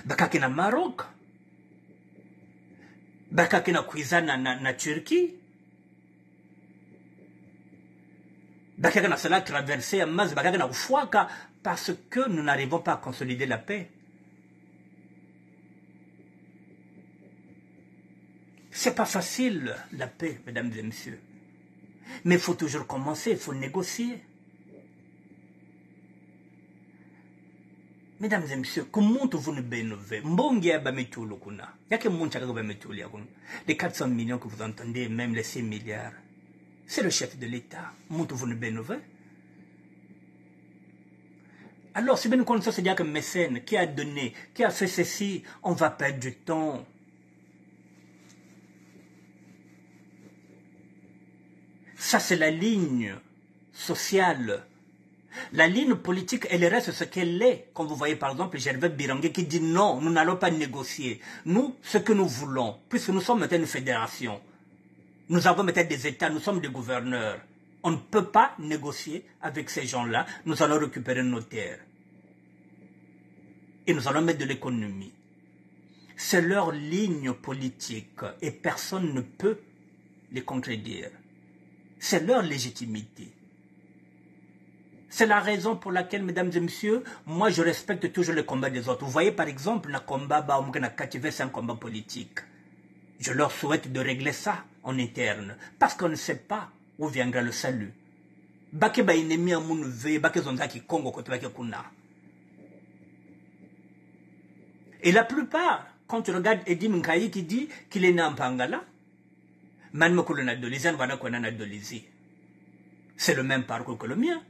Bakakina Maroc, Bakakina Kwizana na Turquie, Bakakina cela traversé à Maz, Bakakina Ufwaka, parce que nous n'arrivons pas à consolider la paix. C'est pas facile la paix, mesdames et messieurs. Mais il faut toujours commencer, il faut négocier. Mesdames et messieurs, comment vous ne bénévez? Les 400 millions que vous entendez, même les 6 milliards, c'est le chef de l'État. Comment vous ne bénévez? Alors, c'est bien une connaissance, c'est-à-dire que mécène qui a donné, qui a fait ceci, on va perdre du temps. Ça, c'est la ligne sociale. La ligne politique, elle reste ce qu'elle est. Comme vous voyez, par exemple, Gervais Birangué qui dit non, nous n'allons pas négocier. Nous, ce que nous voulons, puisque nous sommes maintenant une fédération, nous avons maintenant des États, nous sommes des gouverneurs. On ne peut pas négocier avec ces gens-là. Nous allons récupérer nos terres. Et nous allons mettre de l'économie. C'est leur ligne politique et personne ne peut les contredire. C'est leur légitimité. C'est la raison pour laquelle, mesdames et messieurs, moi je respecte toujours le combat des autres. Vous voyez par exemple, le combat c'est un combat politique. Je leur souhaite de régler ça en interne. Parce qu'on ne sait pas où viendra le salut. Et la plupart, quand tu regardes Eddie Mkayi qui dit qu'il est né en Pangala, c'est le même parcours que le mien.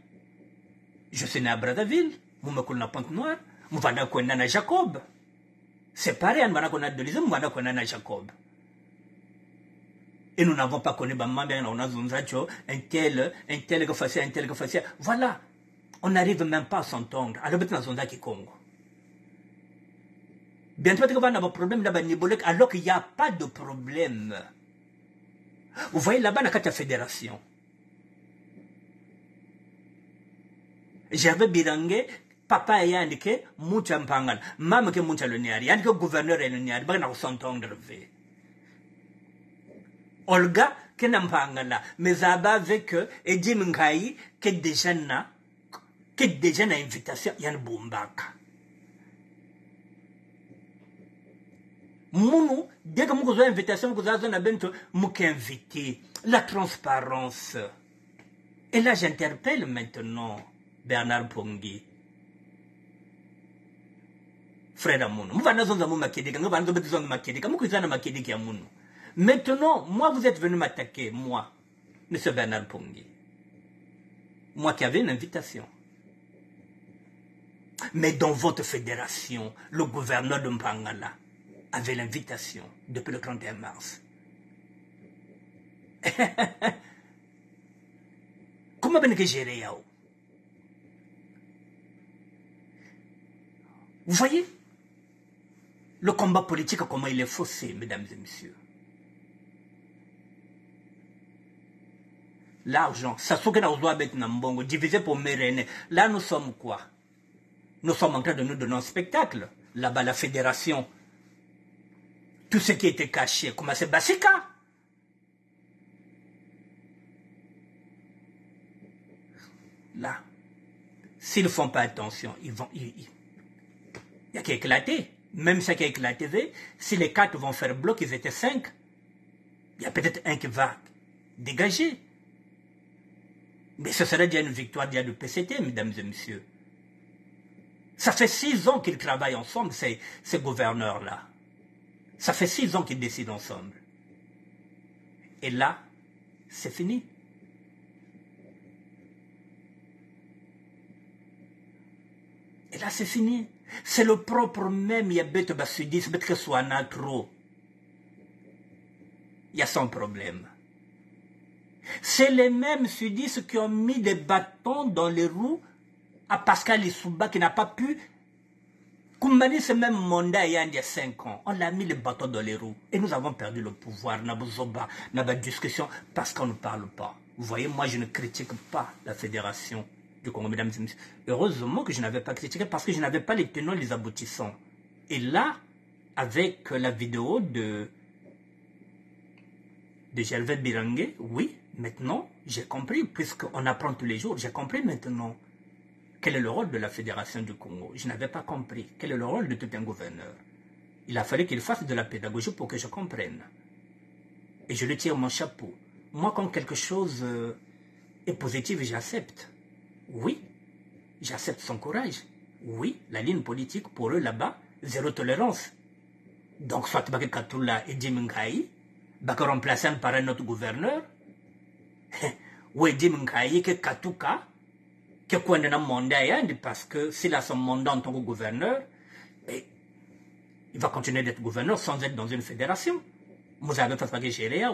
Je suis né à Brazzaville, je suis Pointe-Noire, je suis à Jacob. C'est pareil, je suis à Jacob. Et nous n'avons pas connu un tel que faisait, un tel que faisait. Voilà, on n'arrive même pas à s'entendre. Alors, Congo. Bientôt, on va avoir un problème alors qu'il n'y a pas de problème. Vous voyez là-bas, dans la fédération. J'avais Birangué, papa et indiqué, Moucha Mpangal, maman que Moucha le Niari, indiqué gouverneur et le Niari, ben on s'entendre. Olga, que n'Ampangala, mais avec Eddie Mngayi, que déjà n'a invitation, Yann Boumbaka. Mounou, dès que vous avez une invitation, vous avez invité. La transparence. Et là, j'interpelle maintenant Bernard Pongi. Frère Amounou. Maintenant, moi, vous êtes venu m'attaquer, moi, M. Bernard Pongi. Moi qui avais une invitation. Mais dans votre fédération, le gouverneur de Mpangala avait l'invitation depuis le 31 mars. Comment ben que gérer yao? Vous voyez le combat politique, comment il est faussé, mesdames et messieurs. L'argent, ça se que divisé pour Méréné. Là, nous sommes quoi? Nous sommes en train de nous donner un spectacle. Là-bas, la fédération, tout ce qui était caché, comment c'est Bassika? Là, s'ils ne font pas attention, il y a qu'à éclater. Même ça qui a éclaté, si les 4 vont faire bloc, ils étaient 5. Il y a peut-être un qui va dégager. Mais ce serait déjà une victoire déjà du PCT, mesdames et messieurs. Ça fait 6 ans qu'ils travaillent ensemble, ces gouverneurs-là. Ça fait 6 ans qu'ils décident ensemble. Et là, c'est fini. Et là, c'est fini. C'est le propre même, il y a bête basudis, bête que soit trop. Il y a son problème. C'est les mêmes sudistes qui ont mis des bâtons dans les roues à Pascal Issouba qui n'a pas pu Koumbani, ce même mandat il y a 5 ans. On l'a mis les bâtons dans les roues. Et nous avons perdu le pouvoir. Nabozoba, n'a discussion parce qu'on ne parle pas. Vous voyez, moi je ne critique pas la fédération du Congo, mesdames et messieurs. Heureusement que je n'avais pas critiqué parce que je n'avais pas les tenants, les aboutissants. Et là, avec la vidéo de Gervais Birangué, oui, maintenant, j'ai compris, puisqu'on apprend tous les jours, j'ai compris maintenant quel est le rôle de la Fédération du Congo. Je n'avais pas compris quel est le rôle de tout un gouverneur. Il a fallu qu'il fasse de la pédagogie pour que je comprenne. Et je lui tire mon chapeau. Moi, quand quelque chose est positif, j'accepte. Oui, j'accepte son courage. Oui, la ligne politique, pour eux, là-bas, zéro tolérance. Donc, soit Baké Katoula et Eddie Mngayi, Baké remplacé par un autre gouverneur, ou Eddie Mngayi, que Katouka, que quoi n'a mandat, parce que s'il a son mandat en tant que gouverneur, il va continuer d'être gouverneur sans être dans une fédération. Vous avez fait ce que gérer.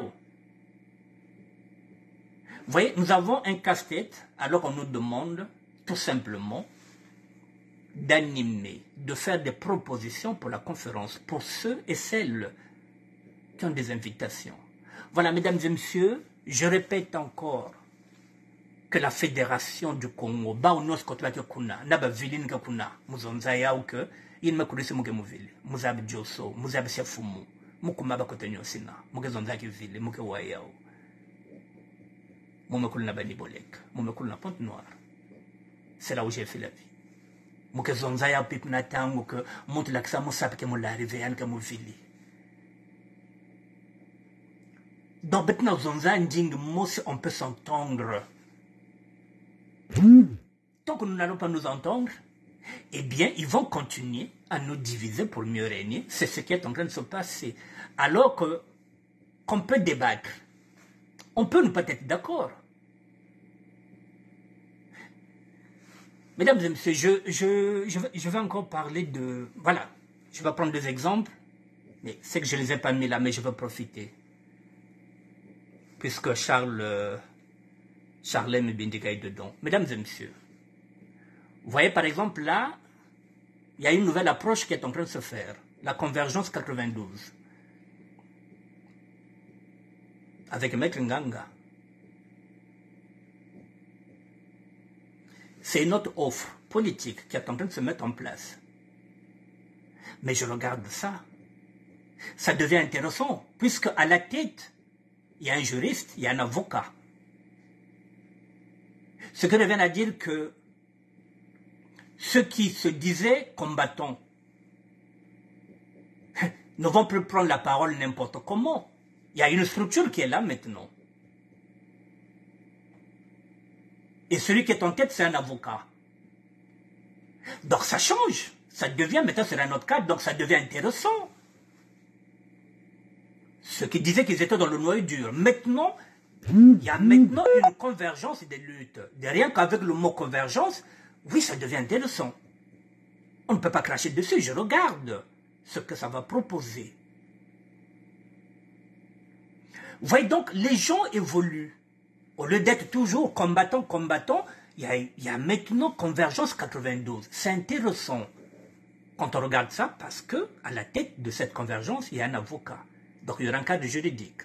Vous voyez, nous avons un casse-tête alors qu'on nous demande tout simplement d'animer, de faire des propositions pour la conférence, pour ceux et celles qui ont des invitations. Voilà, mesdames et messieurs, je répète encore que la Fédération du Congo, Baounos Kotwake Kuna, Naba Vilin Kakuna, Muzonzaya ou que, il me connaissait Mougemuvili, Mouzab Djoso, Mouzab Sefumu, Moukumaba Kotenyo Sina, Mougezonzaki Ville, Moukewayao, Moumekul Nabani Bolek, Moumekul na Pente Noire. C'est là où j'ai fait la vie. Moukezonzaya Pipnatang ou que Moutlaxa Moussap que Moularivé, Anka Mouvili. Dans Betna Zonza Nding Mousse, on peut s'entendre. Tant que nous n'allons pas nous entendre, eh bien, ils vont continuer à nous diviser pour mieux régner. C'est ce qui est en train de se passer. Alors qu'on peut débattre, on peut ne pas être d'accord. Mesdames et messieurs, je vais encore parler de... Voilà, je vais prendre des exemples, mais c'est que je ne les ai pas mis là, mais je vais profiter. Puisque Charlem Bindika est dedans. Mesdames et messieurs, vous voyez par exemple là, il y a une nouvelle approche qui est en train de se faire. La convergence 92. Avec Maître Nganga. C'est une autre offre politique qui est en train de se mettre en place. Mais je regarde ça. Ça devient intéressant, puisque à la tête, il y a un juriste, il y a un avocat. Ce qui revient à dire que ceux qui se disaient combattants ne vont plus prendre la parole n'importe comment. Il y a une structure qui est là maintenant. Et celui qui est en tête, c'est un avocat. Donc ça change. Ça devient, maintenant c'est un autre cadre, donc ça devient intéressant. Ceux qui disaient qu'ils étaient dans le noyau dur. Maintenant, il y a maintenant une convergence des luttes. Rien qu'avec le mot convergence, oui, ça devient intéressant. On ne peut pas cracher dessus, je regarde ce que ça va proposer. Vous voyez donc, les gens évoluent. Au lieu d'être toujours combattant, il y a maintenant convergence 92. C'est intéressant quand on regarde ça parce que à la tête de cette convergence, il y a un avocat. Donc il y aura un cadre juridique.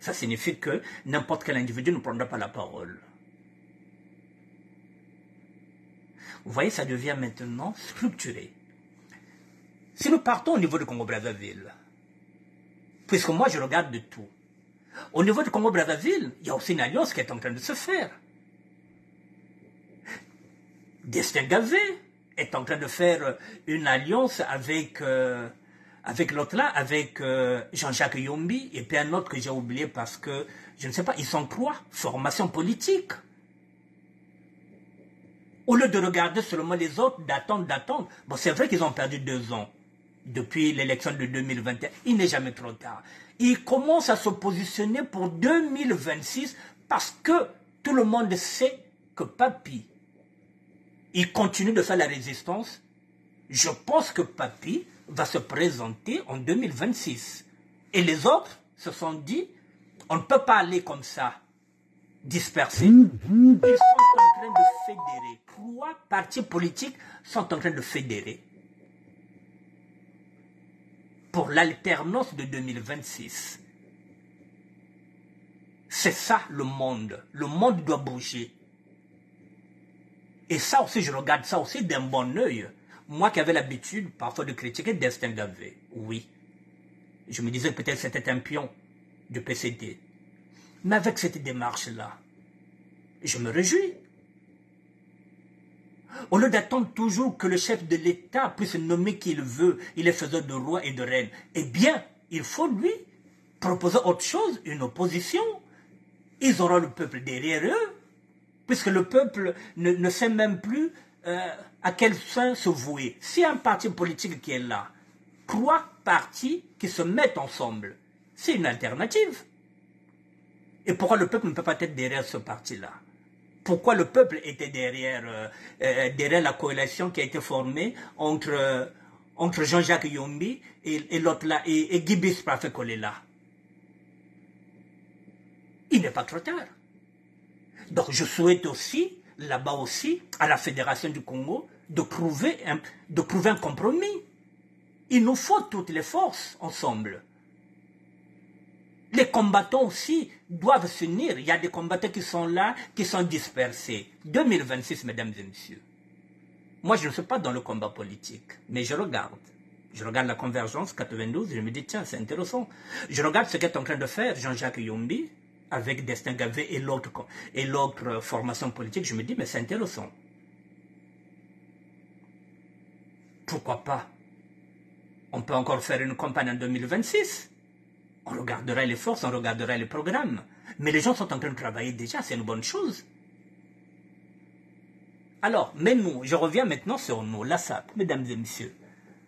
Ça signifie que n'importe quel individu ne prendra pas la parole. Vous voyez, ça devient maintenant structuré. Si nous partons au niveau du Congo-Brazzaville, puisque moi je regarde de tout, au niveau du Congo-Brazzaville, il y a aussi une alliance qui est en train de se faire. Destin Gavé est en train de faire une alliance avec l'autre là, avec Jean-Jacques Yombi, et puis un autre que j'ai oublié parce que, je ne sais pas, ils sont trois, formation politique. Au lieu de regarder seulement les autres, d'attendre. Bon, c'est vrai qu'ils ont perdu 2 ans depuis l'élection de 2021. Il n'est jamais trop tard. Ils commencent à se positionner pour 2026 parce que tout le monde sait que Papi, il continue de faire la résistance. Je pense que Papi va se présenter en 2026. Et les autres se sont dit, on ne peut pas aller comme ça, disperser. Ils sont en train de fédérer. 3 partis politiques sont en train de fédérer pour l'alternance de 2026. C'est ça le monde. Le monde doit bouger. Et ça aussi, je regarde ça aussi d'un bon œil. Moi qui avais l'habitude parfois de critiquer Destin Gavé, oui. Je me disais peut-être que c'était un pion du PCD. Mais avec cette démarche-là, je me réjouis. Au lieu d'attendre toujours que le chef de l'État puisse nommer qui il veut, il est faiseur de roi et de reine, eh bien, il faut lui proposer autre chose, une opposition. Ils auront le peuple derrière eux, puisque le peuple ne sait même plus à quel sein se vouer. S'il y a un parti politique qui est là, 3 partis qui se mettent ensemble, c'est une alternative. Et pourquoi le peuple ne peut pas être derrière ce parti-là? Pourquoi le peuple était derrière la coalition qui a été formée entre Jean-Jacques Yombi et l'autre là, et Guy Bispa fait coller là? il n'est pas trop tard. Donc je souhaite aussi, là-bas aussi, à la Fédération du Congo, de trouver un compromis. Il nous faut toutes les forces ensemble. Les combattants aussi doivent s'unir. Il y a des combattants qui sont là, qui sont dispersés. 2026, mesdames et messieurs. Moi, je ne suis pas dans le combat politique, mais je regarde. Je regarde la convergence 92, je me dis, tiens, c'est intéressant. Je regarde ce qu'est en train de faire Jean-Jacques Yombi, avec Destin Gavé et l'autre formation politique, je me dis, mais c'est intéressant. Pourquoi pas? On peut encore faire une campagne en 2026. On regardera les forces, on regardera les programmes. Mais les gens sont en train de travailler déjà, c'est une bonne chose. Alors, mais nous, je reviens maintenant sur nous, la SAP, mesdames et messieurs.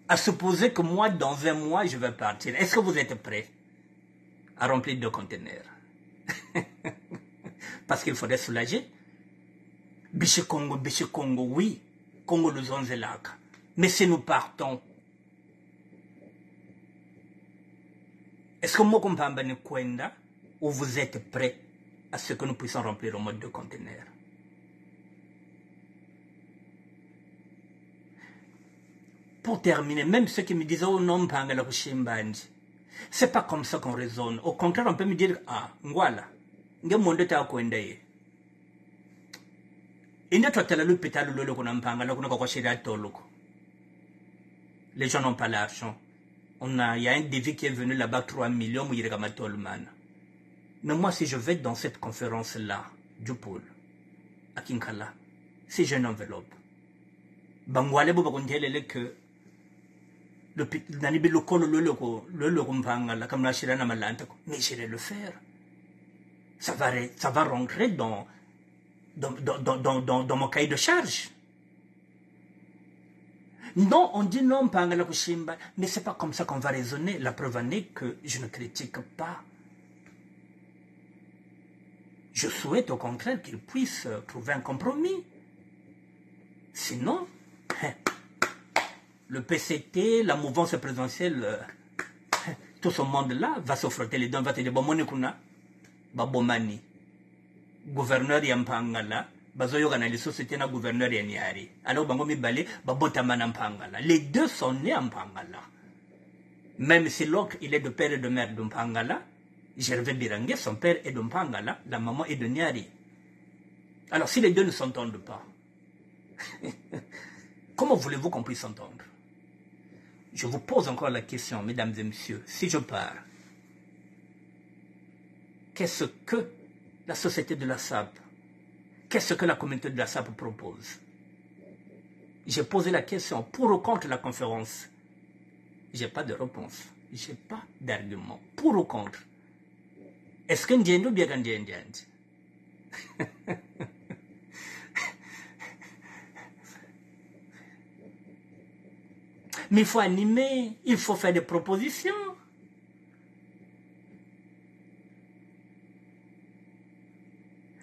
À supposer que moi, dans un mois, je vais partir. Est-ce que vous êtes prêts à remplir 2 conteneurs? Parce qu'il faudrait soulager. Biche Congo, oui. Congo le Zonzelaka. Mais si nous partons, est-ce que moi, Kompambane Kwenda, ou vous êtes prêts à ce que nous puissions remplir au mode 2 conteneurs? Pour terminer, même ceux qui me disent, oh non, c'est pas comme ça qu'on raisonne. Au contraire, on peut me dire, ah, voilà, nge monde ta Kwenda ye. Inde totala l'hôpital le qu'on empanga, le qu'on a koshira toloko. Les gens n'ont pas l'argent. Il y a un devis qui est venu là-bas, 3 millions, mais il y a mais moi, si je vais dans cette conférence-là, du pôle, à Kinkala, si j'ai une enveloppe, Bangwale Bobakuntelele que le Nanibi le col le rumpanga, comme la Chirana Malanta, mais je vais le faire. Ça va rentrer dans mon cahier de charge. Non, on dit non, mais c'est pas comme ça qu'on va raisonner. La preuve en est que je ne critique pas. Je souhaite au contraire qu'ils puissent trouver un compromis. Sinon, le PCT, la mouvance présidentielle, tout ce monde-là va se frotter les dents, va te dire, bon, monikuna, babomani, gouverneur yampangala, bazoyogana les sociétés na gouverneur yaniari. Alors, bangomi balé, babotamana mpangala. Les deux sont nés en Pangala. Même si l'autre, il est de père et de mère de Mpangala, Gervais Birangue, son père est de Mpangala, la maman est de Niari. Alors, si les deux ne s'entendent pas, comment voulez-vous qu'on puisse s'entendre? Je vous pose encore la question, mesdames et messieurs, si je pars, qu'est-ce que la société de la SAP, qu'est-ce que la communauté de la SAP propose? J'ai posé la question pour ou contre la conférence. Je n'ai pas de réponse. Je n'ai pas d'argument. Pour ou contre? Est-ce que Ndiendo bien Ndiendo? Mais il faut animer, il faut faire des propositions.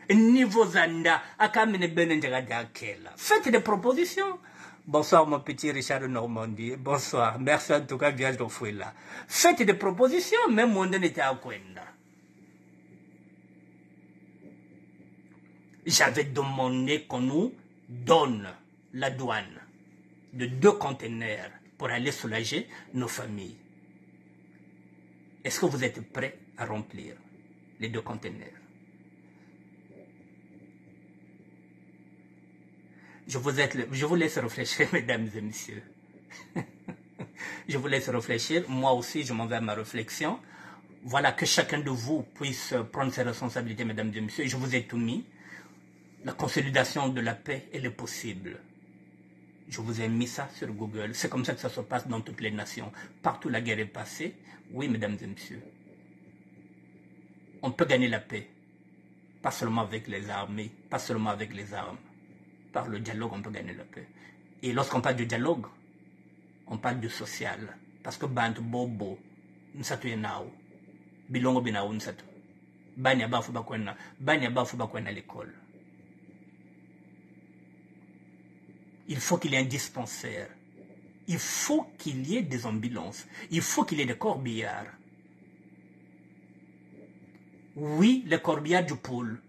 Niveau Zanda, faites des propositions. Bonsoir mon petit Richard de Normandie. Bonsoir. Merci en tout cas, bien de Fouilla. Faites des propositions, même monde n'était à Kwenda. J'avais demandé qu'on nous donne la douane de 2 conteneurs pour aller soulager nos familles. Est-ce que vous êtes prêts à remplir les 2 conteneurs? Je vous laisse réfléchir, mesdames et messieurs. Je vous laisse réfléchir. Moi aussi, je m'en vais à ma réflexion. Voilà, que chacun de vous puisse prendre ses responsabilités, mesdames et messieurs. Je vous ai tout mis. La consolidation de la paix, elle est possible. Je vous ai mis ça sur Google. C'est comme ça que ça se passe dans toutes les nations. Partout la guerre est passée. Oui, mesdames et messieurs. On peut gagner la paix. Pas seulement avec les armées, pas seulement avec les armes. Par le dialogue, on peut gagner la paix. Et lorsqu'on parle de dialogue, on parle de social. Parce que bant bobo, nsatu yenao, bilongo binao nsatu. Banya bafu bakwena l'école. Il faut qu'il y ait un dispensaire. Il faut qu'il y ait des ambulances. Il faut qu'il y ait des corbillards. Oui, les corbières du poule.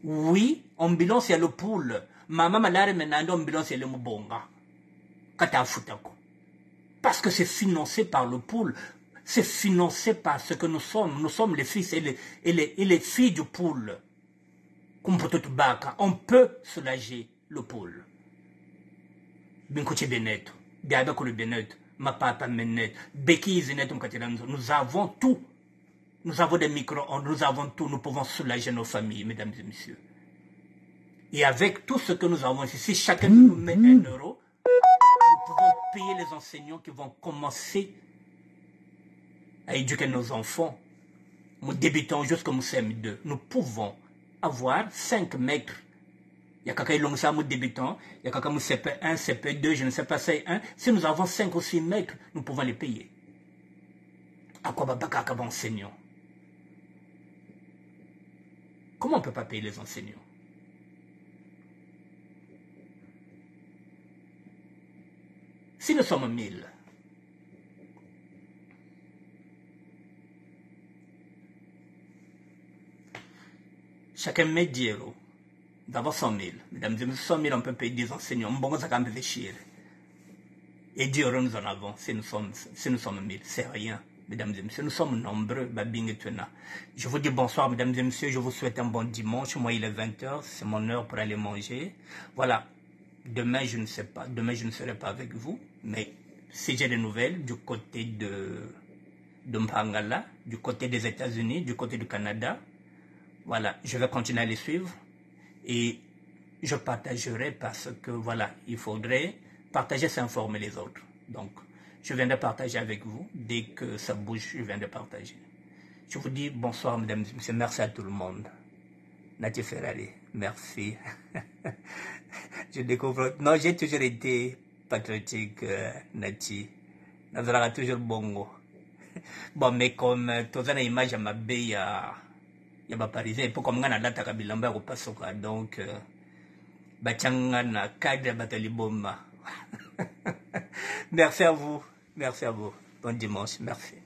Oui, ambulance et le poule. Maman malade maintenant ambulance et le mbonga. Kata futako. Parce que c'est financé par le poule. C'est financé par ce que nous sommes. Nous sommes les fils et les filles du poule. On peut soulager le poule. Binkoche Benet, Biabako le Benet, ma papa Menet, Beki Zenet, nous avons tout. Nous avons des micro-ondes, nous avons tout. Nous pouvons soulager nos familles, mesdames et messieurs. Et avec tout ce que nous avons ici, si chacun de nous met 1 euro, nous pouvons payer les enseignants qui vont commencer à éduquer nos enfants. Nous débutons jusqu'au CM2. Nous pouvons avoir 5 mètres. Il y a quelqu'un qui est débutant, il y a quelqu'un qui est CP1, CP2, je ne sais pas, C1. Si nous avons 5 ou 6 mètres, nous pouvons les payer. À quoi va enseignant? Comment on ne peut pas payer les enseignants? Si nous sommes 1000, chacun met 10 euros. D'abord 100 000. Mesdames et messieurs, 100 000, on peut payer des enseignants. Bon, ça quand même réfléchir. Et 10 euros, nous en avons. Si nous sommes 1000, c'est rien. Mesdames et messieurs, nous sommes nombreux. Je vous dis bonsoir, mesdames et messieurs. Je vous souhaite un bon dimanche. Moi, il est 20h. C'est mon heure pour aller manger. Voilà. Demain, je ne sais pas. Demain, je ne serai pas avec vous. Mais si j'ai des nouvelles du côté de Mpangala, du côté des États-Unis, du côté du Canada, voilà, je vais continuer à les suivre. Et je partagerai parce que, voilà, il faudrait partager, s'informer les autres. Donc, je viendrai partager avec vous. Dès que ça bouge, je viendrai partager. Je vous dis bonsoir, mesdames et messieurs. Merci à tout le monde. Nati Ferrari, merci. Je découvre... Non, j'ai toujours été patriotique, Nati. Nazara toujours bongo. Bon, mais comme tu as une image à ma baie, il y a Parisien, et pour comme on a la date à Bilamba au Pasoka, donc, Bachanga na cadre Bataliboma. Merci à vous. Merci à vous. Bon dimanche. Merci.